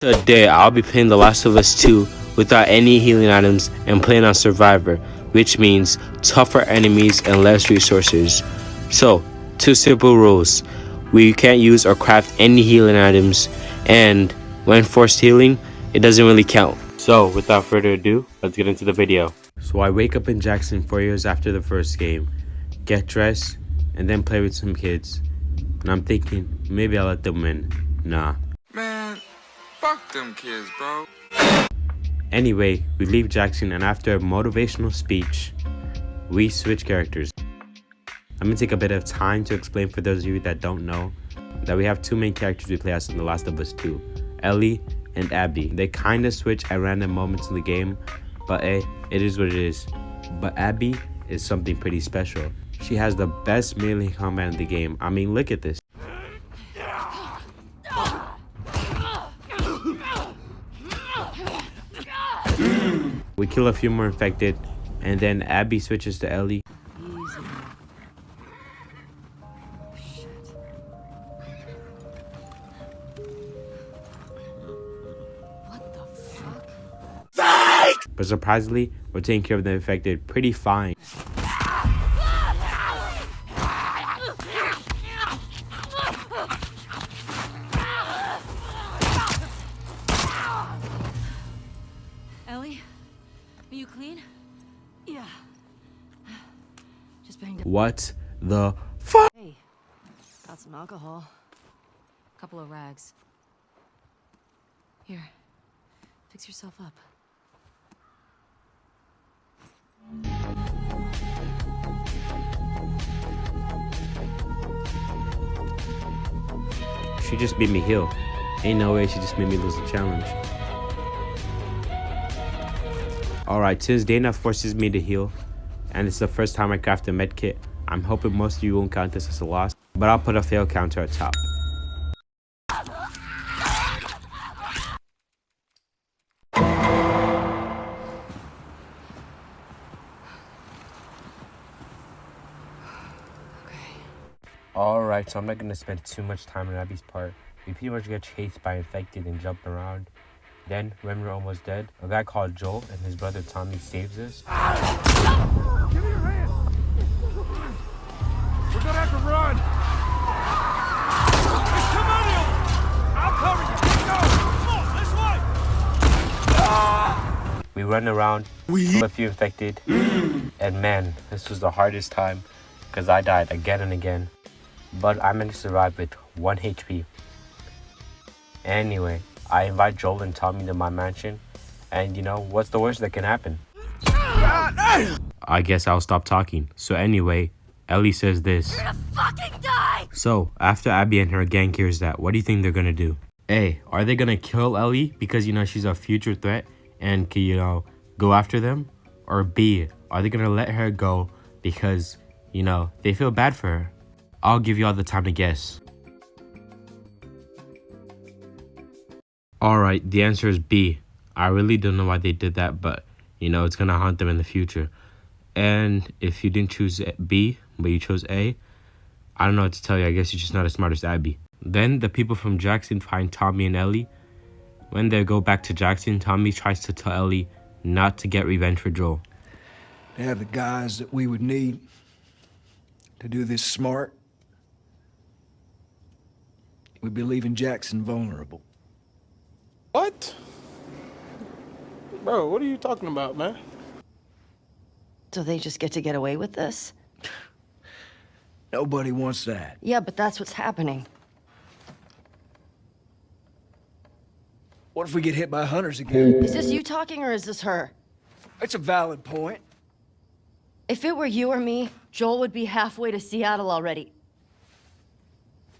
Today, I'll be playing The Last of Us 2 without any healing items and playing on Survivor, which means tougher enemies and less resources. So, two simple rules. We can't use or craft any healing items, and when forced healing, it doesn't really count. So, without further ado, let's get into the video. So I wake up in Jackson 4 years after the first game, get dressed, and then play with some kids. And I'm thinking, maybe I'll let them win. Nah. Man, fuck them kids, bro. Anyway, we leave Jackson, and after a motivational speech, we switch characters. I'm gonna take a bit of time to explain for those of you that don't know that we have two main characters we play as in The Last of Us 2, Ellie and Abby. They kinda switch at random moments in the game, but hey, it is what it is. But Abby is something pretty special. She has the best melee combat in the game. I mean, look at this. We kill a few more infected, and then Abby switches to Ellie. What the fuck? But surprisingly, we're taking care of the infected pretty fine. Ellie, are you clean? Yeah. Just banged up. What the fuck? Hey, got some alcohol. Couple of rags. Here, fix yourself up. She just made me heal. Ain't no way she just made me lose the challenge. Alright, since Dana forces me to heal, and it's the first time I craft a med kit, I'm hoping most of you won't count this as a loss, but I'll put a fail counter at top. Alright, so I'm not gonna spend too much time on Abby's part. We pretty much get chased by infected and jump around. Then, when we're almost dead, a guy called Joel and his brother Tommy saves us. Give me your hand! We're gonna have to run! Come on, you! I'll cover you! Go! Come on, this way! We run around, kill a few infected, and man, this was the hardest time because I died again and again. But I managed to survive with 1 HP. Anyway, I invite Joel and Tommy to my mansion, and you know, what's the worst that can happen? I guess I'll stop talking. So anyway, Ellie says this. You're gonna fucking die! So, after Abby and her gang hears that, what do you think they're gonna do? A, are they gonna kill Ellie because, you know, she's a future threat and can, you know, go after them? Or B, are they gonna let her go because, you know, they feel bad for her? I'll give you all the time to guess. Alright, the answer is B. I really don't know why they did that, but, you know, it's gonna haunt them in the future. And if you didn't choose B, but you chose A, I don't know what to tell you. I guess you're just not as smart as Abby. Then the people from Jackson find Tommy and Ellie. When they go back to Jackson, Tommy tries to tell Ellie not to get revenge for Joel. To have the guys that we would need to do this smart, we'd be leaving Jackson vulnerable. What? Bro, what are you talking about, man? So they just get to get away with this? Nobody wants that. Yeah, but that's what's happening. What if we get hit by hunters again? Is this you talking or is this her? It's a valid point. If it were you or me, Joel would be halfway to Seattle already.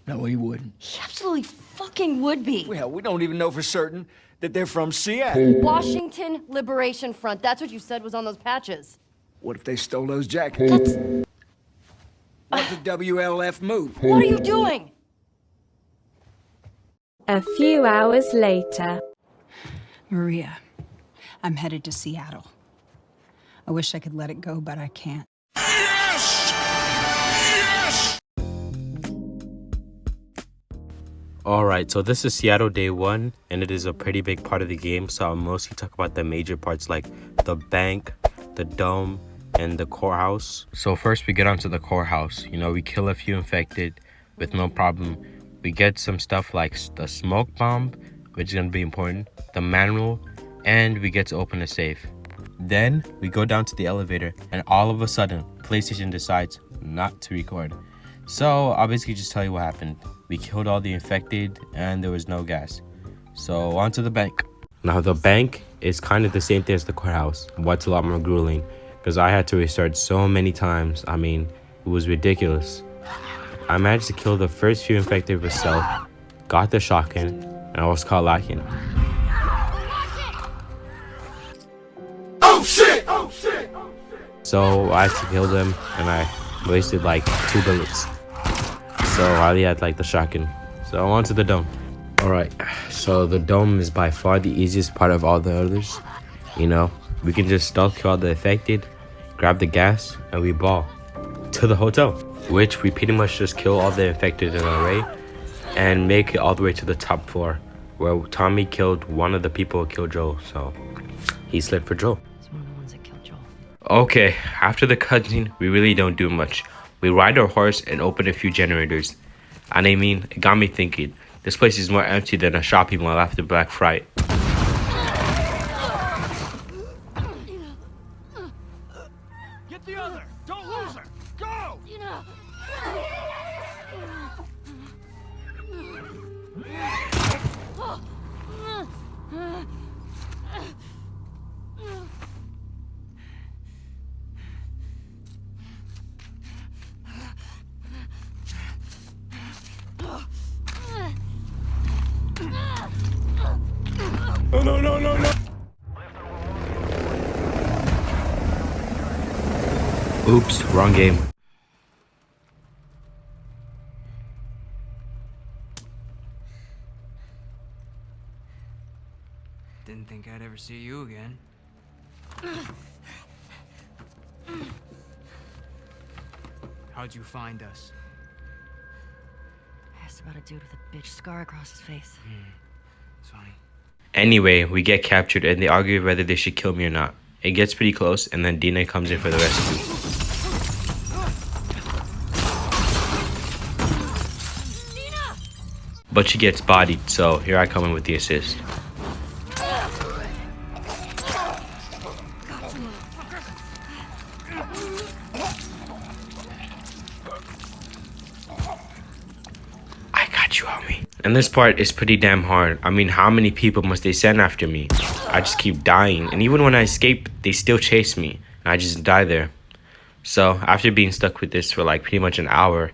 No, he wouldn't. He absolutely fucking would be. Well, we don't even know for certain that they're from Seattle. Washington Liberation Front. That's what you said was on those patches. What if they stole those jackets? That's... What's the WLF move? What are you doing? A few hours later. Maria, I'm headed to Seattle. I wish I could let it go, but I can't. Yes! Yes! Alright, so this is Seattle Day 1, and it is a pretty big part of the game, so I'll mostly talk about the major parts like the bank, the dome, and the courthouse. So first we get onto the courthouse. You know, we kill a few infected with no problem. We get some stuff like the smoke bomb, which is going to be important, the manual, and we get to open a safe. Then we go down to the elevator, and all of a sudden, PlayStation decides not to record. So I'll basically just tell you what happened. We killed all the infected and there was no gas. So on to the bank. Now the bank is kind of the same thing as the courthouse. What's a lot more grueling because I had to restart so many times. I mean, it was ridiculous. I managed to kill the first few infected with stealth, got the shotgun, and I was caught lacking. Oh shit! Oh shit! So I had to kill them and I wasted like 2 bullets. So I only had like the shotgun. So on to the dome. Alright, so the dome is by far the easiest part of all the others. You know, we can just stealth kill all the affected, grab the gas, and we ball to the hotel. Which we pretty much just kill all the infected in an array and make it all the way to the top floor where Tommy killed one of the people who killed Joel. So he slipped for Joel. He's one of the ones that killed Joel. Okay, after the cutscene, we really don't do much. We ride our horse and open a few generators. And I mean, it got me thinking, this place is more empty than a shopping mall after Black Friday. Get the other! Don't lose her! Go! No. Oops, wrong game. Didn't think I'd ever see you again. How'd you find us? I asked about a dude with a bitch scar across his face. It's funny. Anyway, we get captured and they argue whether they should kill me or not. It gets pretty close and then Dina comes in for the rescue. But she gets bodied, so here I come in with the assist. I got you, homie. And this part is pretty damn hard. I mean, how many people must they send after me? I just keep dying, and even when I escape, they still chase me, and I just die there. So, after being stuck with this for like pretty much an hour,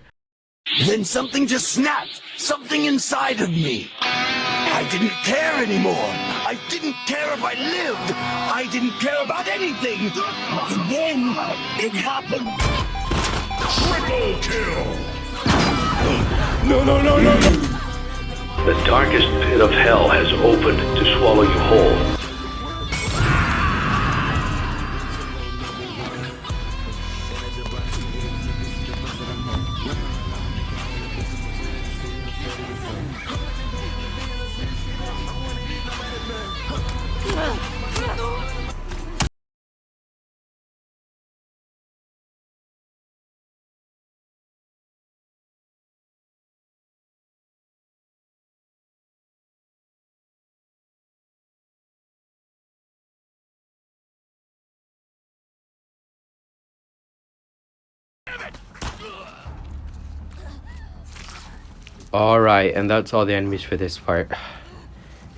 then something just snapped. Something inside of me. I didn't care anymore. I didn't care if I lived. I didn't care about anything. And then it happened. Triple kill. No. The darkest pit of hell has opened to swallow you whole. alright, and that's all the enemies for this part.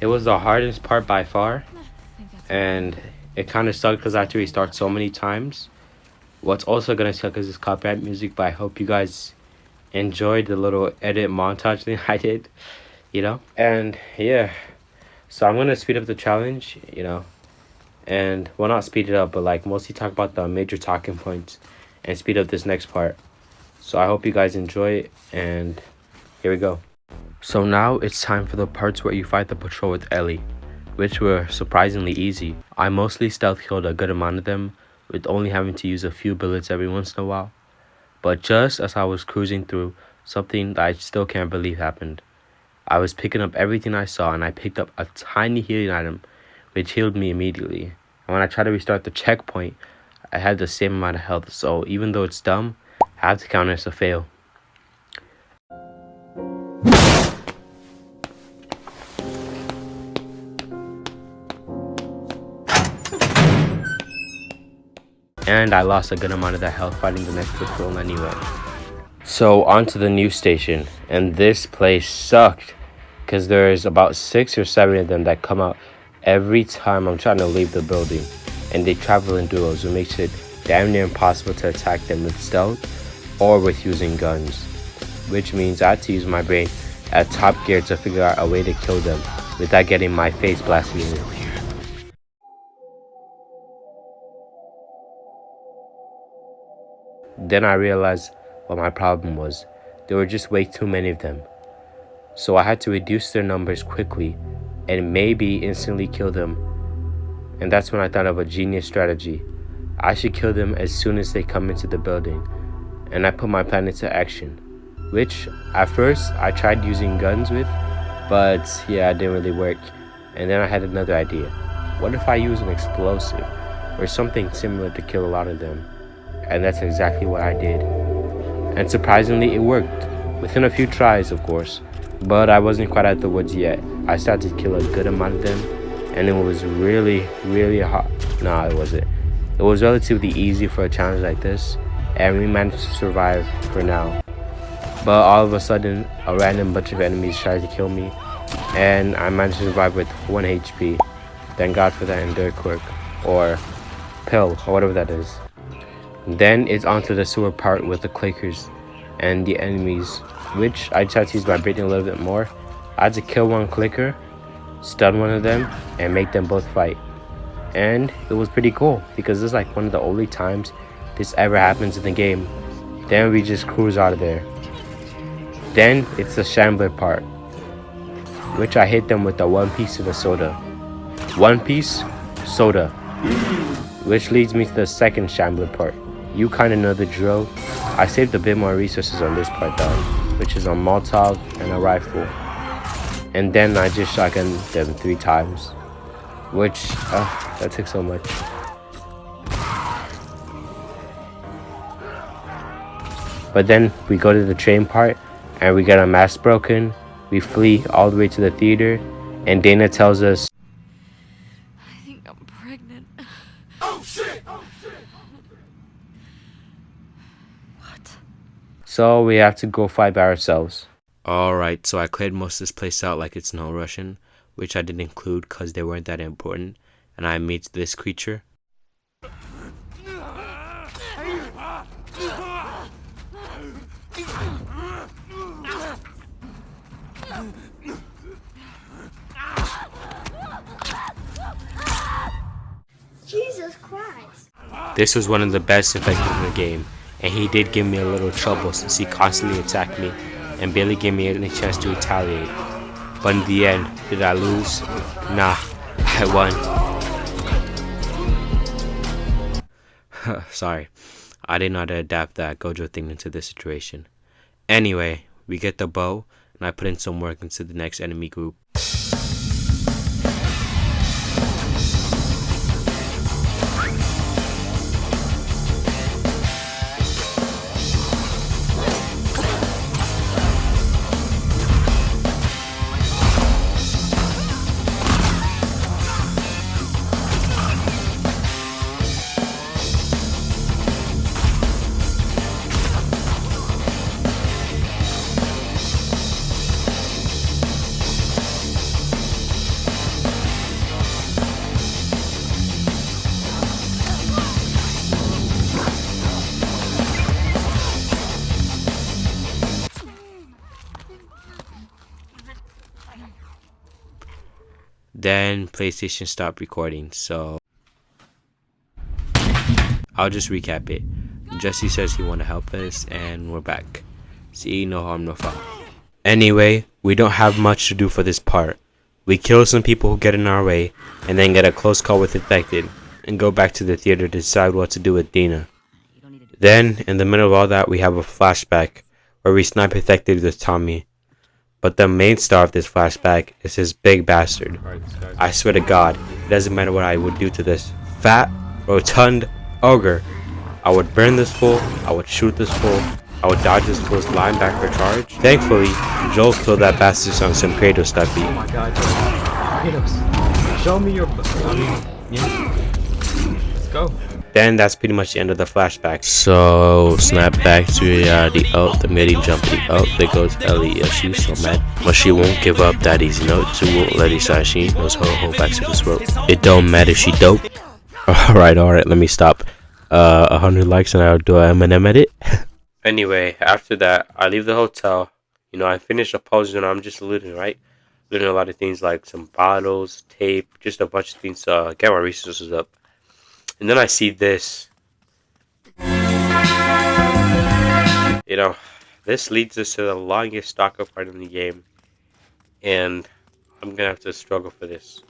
It was the hardest part by far, and it kind of sucked because I had to restart so many times. What's also gonna suck is this copyright music, but I hope you guys enjoyed the little edit montage thing I did, you know? And yeah, so I'm gonna speed up the challenge, you know, and well, not speed it up, but like mostly talk about the major talking points and speed up this next part. So I hope you guys enjoy it, and here we go. So now it's time for the parts where you fight the patrol with Ellie, which were surprisingly easy. I mostly stealth killed a good amount of them, with only having to use a few bullets every once in a while. But just as I was cruising through, something that I still can't believe happened. I was picking up everything I saw, and I picked up a tiny healing item, which healed me immediately. And when I tried to restart the checkpoint, I had the same amount of health, so even though it's dumb, I have to count it as a fail. And I lost a good amount of that health fighting the next patrol anyway. So on to the news station, and this place sucked because there's about 6 or 7 of them that come out every time I'm trying to leave the building, and they travel in duos, which makes it damn near impossible to attack them with stealth or with using guns, which means I had to use my brain at top gear to figure out a way to kill them without getting my face blasted in. Then I realized what my problem was. There were just way too many of them. So I had to reduce their numbers quickly and maybe instantly kill them. And that's when I thought of a genius strategy. I should kill them as soon as they come into the building. And I put my plan into action, which at first I tried using guns with, but yeah, it didn't really work. And then I had another idea. What if I use an explosive or something similar to kill a lot of them? And that's exactly what I did. And surprisingly, it worked. Within a few tries, of course. But I wasn't quite out the woods yet. I started to kill a good amount of them, and it was really hard. Nah, it wasn't. It was relatively easy for a challenge like this, and we managed to survive for now. But all of a sudden, a random bunch of enemies tried to kill me, and I managed to survive with 1 HP. Thank God for that endure quirk, or pill, or whatever that is. Then it's onto the sewer part with the clickers and the enemies, which I tried to use my brain a little bit more. I had to kill one clicker, stun one of them, and make them both fight. And it was pretty cool because this is like one of the only times this ever happens in the game. Then we just cruise out of there. Then it's the shambler part, which I hit them with the 1 piece of the soda. 1 piece soda. Which leads me to the second shambler part. You kind of know the drill. I saved a bit more resources on this part though, which is a Molotov and a rifle. And then I just shotgunned them 3 times, which that took so much. But then we go to the train part and we get our mask broken. We flee all the way to the theater, and Dana tells us, I think I'm pregnant. Oh shit! What? so we have to go fight by ourselves. Alright, so I cleared most of this place out like it's no Russian, which I didn't include because they weren't that important, and I meet this creature. Jesus Christ. This was one of the best infected in the game, and he did give me a little trouble since he constantly attacked me and barely gave me any chance to retaliate. But in the end, did I lose? Nah, I won. Sorry, I didn't know how to adapt that Gojo thing into this situation. Anyway, we get the bow, and I put in some work into the next enemy group. Then PlayStation stopped recording, so I'll just recap it. Jesse says he want to help us, and we're back. See, no harm, no foul. Anyway, we don't have much to do for this part. We kill some people who get in our way, and then get a close call with infected, and go back to the theater to decide what to do with Dina. Then, in the middle of all that, we have a flashback, where we snipe infected with Tommy. But the main star of this flashback is this big bastard. I swear to God, it doesn't matter what I would do to this fat, rotund ogre. I would burn this fool, I would shoot this fool, I would dodge this fool's linebacker charge. Thankfully, Joel killed that bastard on some Kratos stuff. Oh my God, Kratos, show me your... yeah. Let's go. Then that's pretty much the end of the flashback. So snap back to reality. Oh, the midi jumpy. Oh, there goes Ellie. Yeah, she's so mad, but she won't give up that easy. No, she won't let it slide. She knows her whole back to this rope. It don't matter, she dope. Alright, let me stop. 100 likes and I'll do an Eminem edit. Anyway, after that, I leave the hotel. You know, I finish the puzzle and I'm just looting, right? Looting a lot of things like some bottles, tape, just a bunch of things to get my resources up. And then I see this. You know, this leads us to the longest stalker part in the game. And I'm gonna have to struggle for this.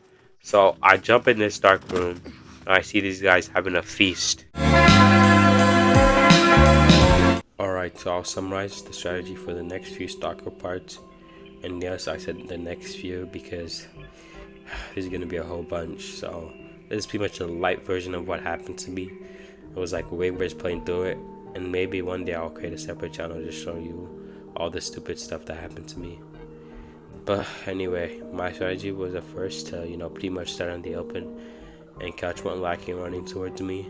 So I jump in this dark room and I see these guys having a feast. Alright, so I'll summarize the strategy for the next few stalker parts. And yes, I said the next few because there's gonna be a whole bunch. So this is pretty much a light version of what happened to me. It was like way worse playing through it. And maybe one day I'll create a separate channel just show you all the stupid stuff that happened to me. But anyway, my strategy was at first to, you know, pretty much start on the open and catch one lacking running towards me.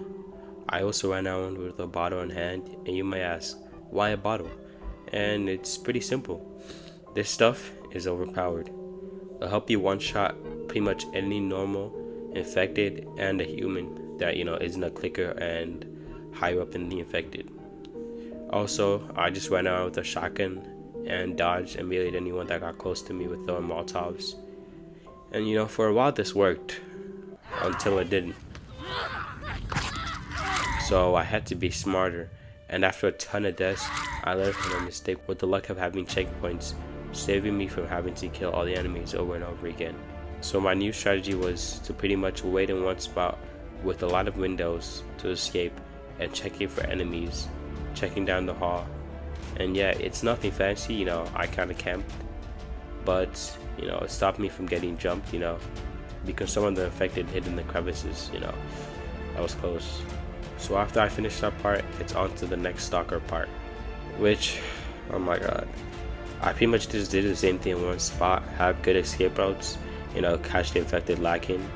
I also ran out with a bottle in hand, and you may ask, why a bottle? And it's pretty simple. This stuff is overpowered. It'll help you one-shot pretty much any normal, infected, and a human that, you know, isn't a clicker and higher up in the infected. Also, I just ran out with a shotgun and dodged and meleeed anyone that got close to me with throwing Molotovs. And you know, for a while this worked, until it didn't. So I had to be smarter, and after a ton of deaths, I learned from my mistake with the luck of having checkpoints, saving me from having to kill all the enemies over and over again. So my new strategy was to pretty much wait in one spot with a lot of windows to escape and checking for enemies, checking down the hall. And yeah, it's nothing fancy, you know, I kind of camped, but you know, it stopped me from getting jumped, you know, because some of the infected hid in the crevices, you know, that was close. So after I finished that part, it's on to the next stalker part, which, oh my god, I pretty much just did the same thing in one spot, have good escape routes, you know, catch the infected lacking,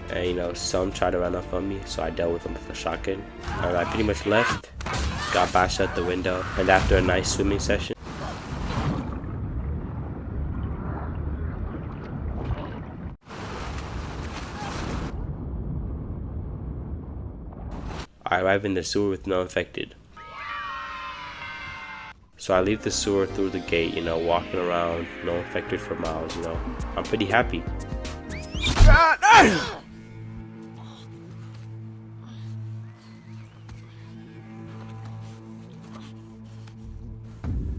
and you know, some tried to run up on me, so I dealt with them with a shotgun, and I pretty much left, got bashed out the window, and after a nice swimming session, I arrive in the sewer with no infected. So I leave the sewer through the gate, you know, walking around, no infected for miles, you know. I'm pretty happy.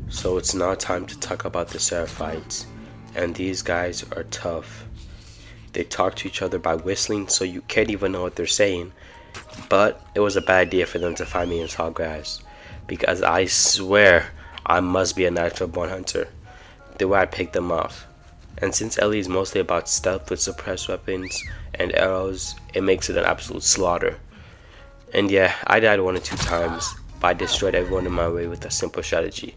So it's now time to talk about the seraphites, and these guys are tough. They talk to each other by whistling, so you can't even know what they're saying. But it was a bad idea for them to find me in tall grass, because I swear I must be a natural born hunter the way I picked them off. And since Ellie is mostly about stealth with suppressed weapons and arrows, it makes it an absolute slaughter. And yeah, I died 1 or 2 times, but I destroyed everyone in my way with a simple strategy.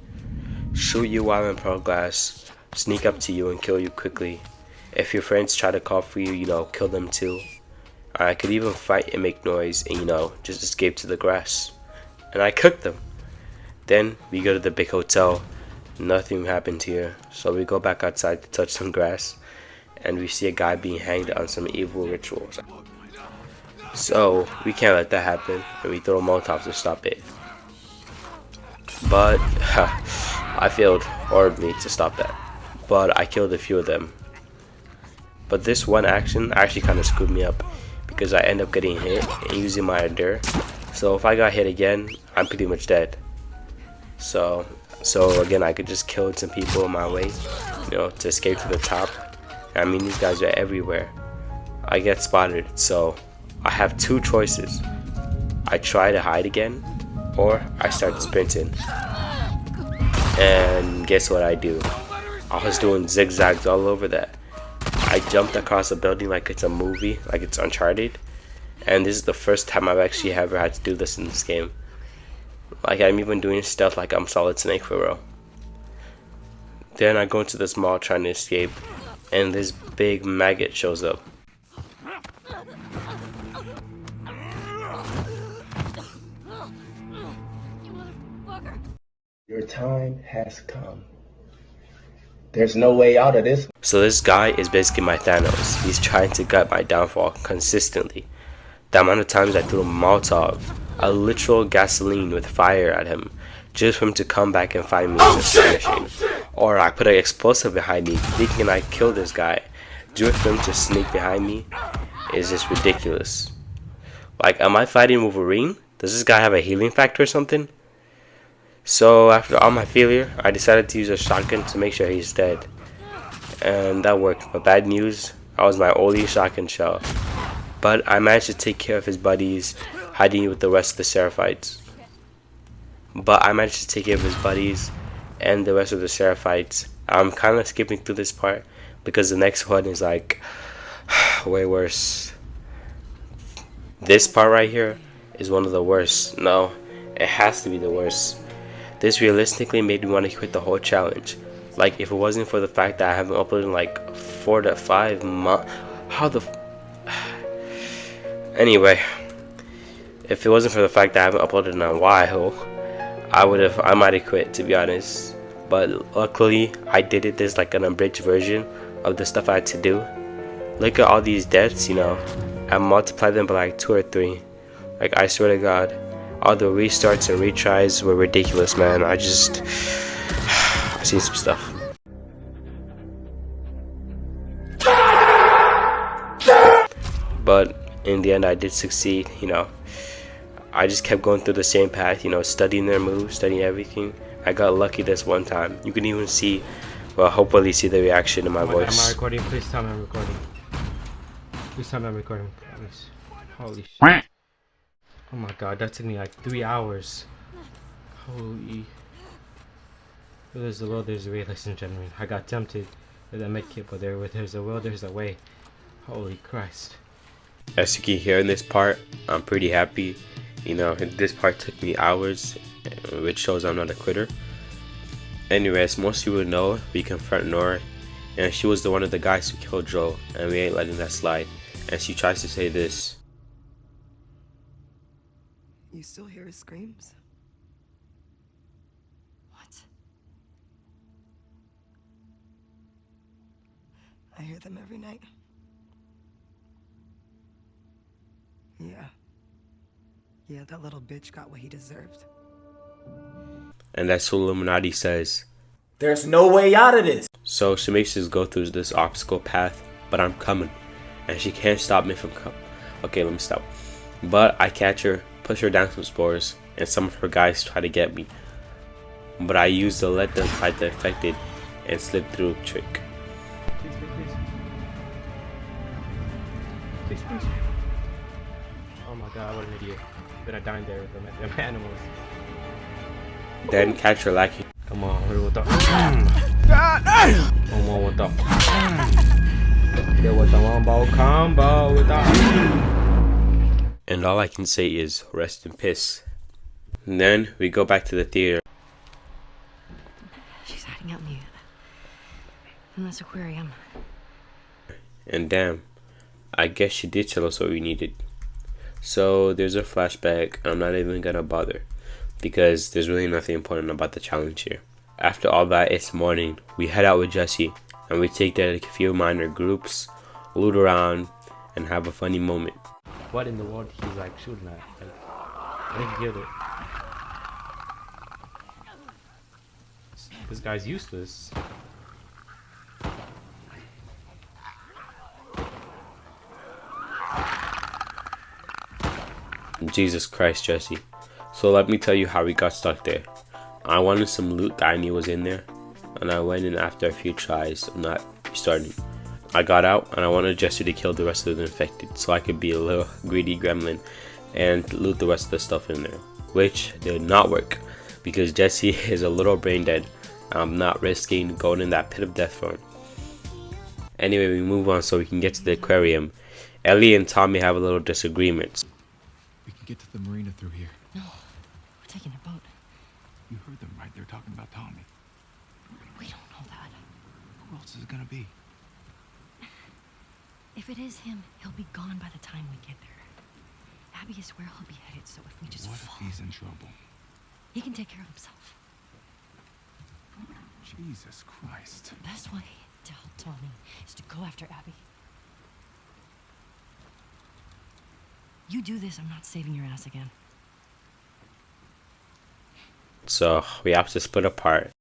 Shoot you while in pearl glass, sneak up to you and kill you quickly. If your friends try to call for you, you know, kill them too. I could even fight and make noise and, you know, just escape to the grass. And I cooked them. Then we go to the big hotel. Nothing happened here. So we go back outside to touch some grass. And we see a guy being hanged on some evil rituals. So we can't let that happen. And we throw Molotovs to stop it. But I failed horribly to stop that. But I killed a few of them. But this one action actually kind of screwed me up, because I end up getting hit and using my endure. So if I got hit again, I'm pretty much dead. So again, I could just kill some people in my way, you know, to escape to the top. I mean, these guys are everywhere. I get spotted, so I have 2 choices. I try to hide again, or I start sprinting. And guess what I do? I was doing zigzags all over that. I jumped across a building like it's a movie, like it's Uncharted. And this is the first time I've actually ever had to do this in this game. Like, I'm even doing stuff like I'm Solid Snake for real. Then I go into this mall trying to escape, and this big maggot shows up. Your time has come. There's no way out of this. So this guy is basically my Thanos. He's trying to gut my downfall consistently. The amount of times I threw a Molotov, a literal gasoline with fire at him, just for him to come back and find me is astonishing. Or I put an explosive behind me, thinking I killed this guy, just for him to sneak behind me is just ridiculous. Like, am I fighting Wolverine? Does this guy have a healing factor or something? So after all my failure, I decided to use a shotgun to make sure he's dead. And that worked. But bad news, I was my only shotgun shell. But I managed to take care of his buddies, hiding with the rest of the seraphites. And the rest of the seraphites. I'm kind of skipping through this part because the next one is like way worse. This part right here is one of the worst. No, it has to be the worst. This realistically made me want to quit the whole challenge. Like, if it wasn't for the fact that I haven't uploaded in like 4 to 5 months, anyway, if it wasn't for the fact that I haven't uploaded in a while, I might have quit, to be honest. But luckily I did it. There's like an abridged version of the stuff I had to do. Look at all these deaths, you know, I multiplied them by like 2 or 3. Like, I swear to God, all the restarts and retries were ridiculous, man. I've seen some stuff. But in the end I did succeed, you know. I just kept going through the same path, you know, studying their moves, studying everything. I got lucky this one time. You can even see, well, hopefully see the reaction in my voice. Am I recording? Please tell me I'm recording. Please tell me I'm recording. Please. Holy shit. Oh my god, that took me like 3 hours. Holy. There's a will, there's a way, ladies and gentlemen. I got tempted with that medkit, but there's a will, there's a way. Holy Christ. As you can hear in this part, I'm pretty happy. You know, this part took me hours, which shows I'm not a quitter. Anyways, most people know we confront Nora, and she was one of the guys who killed Joel, and we ain't letting that slide. And she tries to say this. You still hear his screams? What? I hear them every night. Yeah, that little bitch got what he deserved. And that's what Illuminati says. There's no way out of this. So she makes us go through this obstacle path, but I'm coming. And she can't stop me from coming. Okay, let me stop. But I catch her, push her down some spores, and some of her guys try to get me. But I use the let them fight the affected and slip through trick. Please. Oh my god, what an idiot. But I died there with them animals. Then catch her lacking. Come on, what the? Come on, what the? Get with the wombo combo with the. And all I can say is rest in peace. And then we go back to the theater. She's hiding out in this aquarium. And damn, I guess she did tell us what we needed. So there's a flashback. I'm not even gonna bother because there's really nothing important about the challenge here. After all that, it's morning. We head out with Jesse and we take that a few minor groups, loot around, and have a funny moment. What in the world he's like shooting at? Like, I didn't get it. This guy's useless. Jesus Christ, Jesse. So let me tell you how we got stuck there. I wanted some loot that I knew was in there, and I went in after a few tries of not restarting. I got out and I wanted Jesse to kill the rest of the infected so I could be a little greedy gremlin and loot the rest of the stuff in there, which did not work because Jesse is a little brain dead. I'm not risking going in that pit of death for him. Anyway, we move on so we can get to the aquarium. Ellie and Tommy have a little disagreement. We can get to the marina through here. No, we're taking a boat. You heard them, right? They're talking about Tommy. We don't know that. Who else is it gonna be? If it is him, he'll be gone by the time we get there. Abby is where he'll be headed, so if we just What if he's in trouble? he can take care of himself. Jesus Christ. The best way to help Tommy is to go after Abby. You do this, I'm not saving your ass again. So we have to split apart.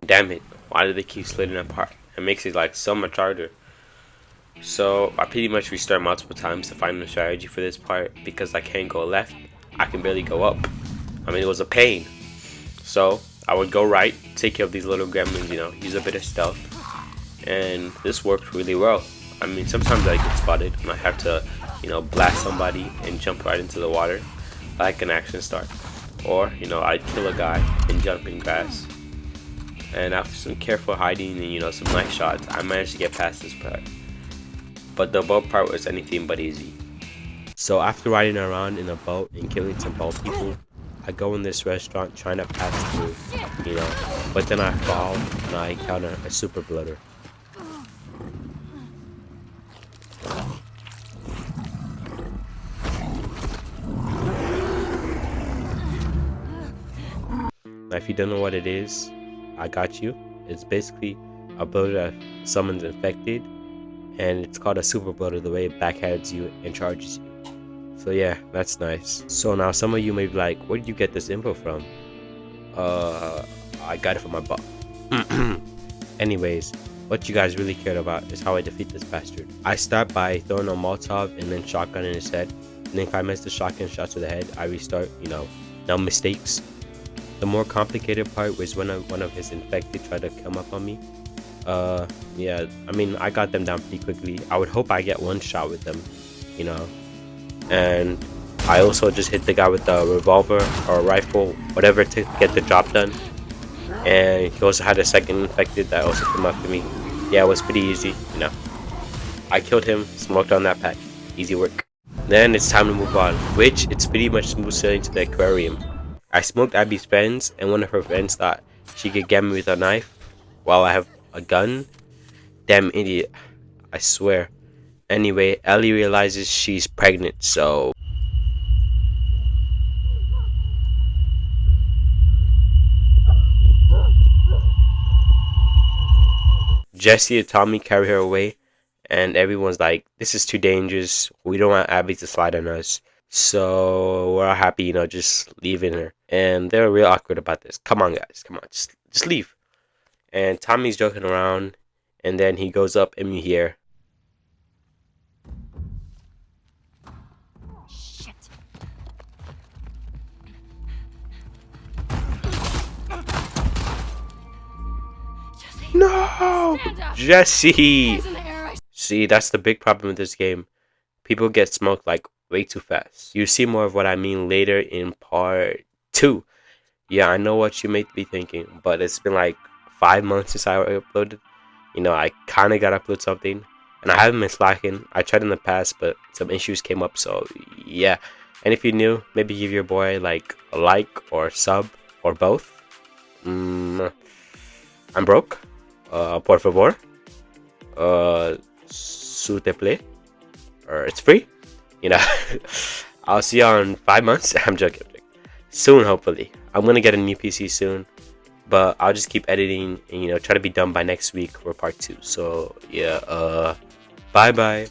Damn it, why do they keep splitting apart? It makes it like so much harder. So I pretty much restart multiple times to find a strategy for this part because I can't go left. I can barely go up. I mean, it was a pain. So I would go right, take care of these little gremlins, you know, use a bit of stealth. And this worked really well. I mean, sometimes I get spotted and I have to, you know, blast somebody and jump right into the water like an action star. Or, you know, I'd kill a guy and jump in grass. And after some careful hiding and, you know, some nice shots, I managed to get past this part. But the boat part was anything but easy. So after riding around in a boat and killing some boat people, I go in this restaurant trying to pass through, you know, but then I fall and I encounter a super bloater. Now if you don't know what it is, I got you. It's basically a bloater that summons infected, and it's called a super bloater the way it backhands you and charges you. So yeah, that's nice. So now some of you may be like, where did you get this info from? I got it from my boss. Anyways, what you guys really cared about is how I defeat this bastard. I start by throwing a Molotov and then shotgun in his head. And then if I miss the shotgun shot to the head, I restart, you know, no mistakes. The more complicated part was when one of his infected tried to come up on me. Yeah, I mean, I got them down pretty quickly. I would hope I get one shot with them, you know. And I also just hit the guy with the revolver or rifle, whatever to get the job done. And he also had a second infected that also came up to me. Yeah, it was pretty easy, you know. I killed him, smoked on that pack. Easy work. Then it's time to move on, which it's pretty much smooth sailing to the aquarium. I smoked Abby's friends, and one of her friends thought she could get me with a knife while I have a gun. Damn idiot, I swear. Anyway, Ellie realizes she's pregnant, so Jesse and Tommy carry her away, and everyone's like, this is too dangerous. We don't want Abby to slide on us. So we're all happy, you know, just leaving her. And they're real awkward about this. Come on, guys. Come on. Just leave. And Tommy's joking around. And then he goes up and we hear. Shit. No! Jesse! See, that's the big problem with this game. People get smoked like way too fast. You see more of what I mean later in part 2. Yeah, I know what you may be thinking, but it's been like 5 months since I uploaded. You know, I kind of got to upload something, and I haven't been slacking. I tried in the past, but some issues came up, so yeah. And if you're new, maybe give your boy like a like or sub or both. I'm broke. Por favor. S'il te plaît. Or it's free. You know, I'll see you on 5 months. I'm joking. Soon, hopefully. I'm gonna get a new PC soon, but I'll just keep editing and, you know, try to be done by next week for part 2. So yeah, bye bye.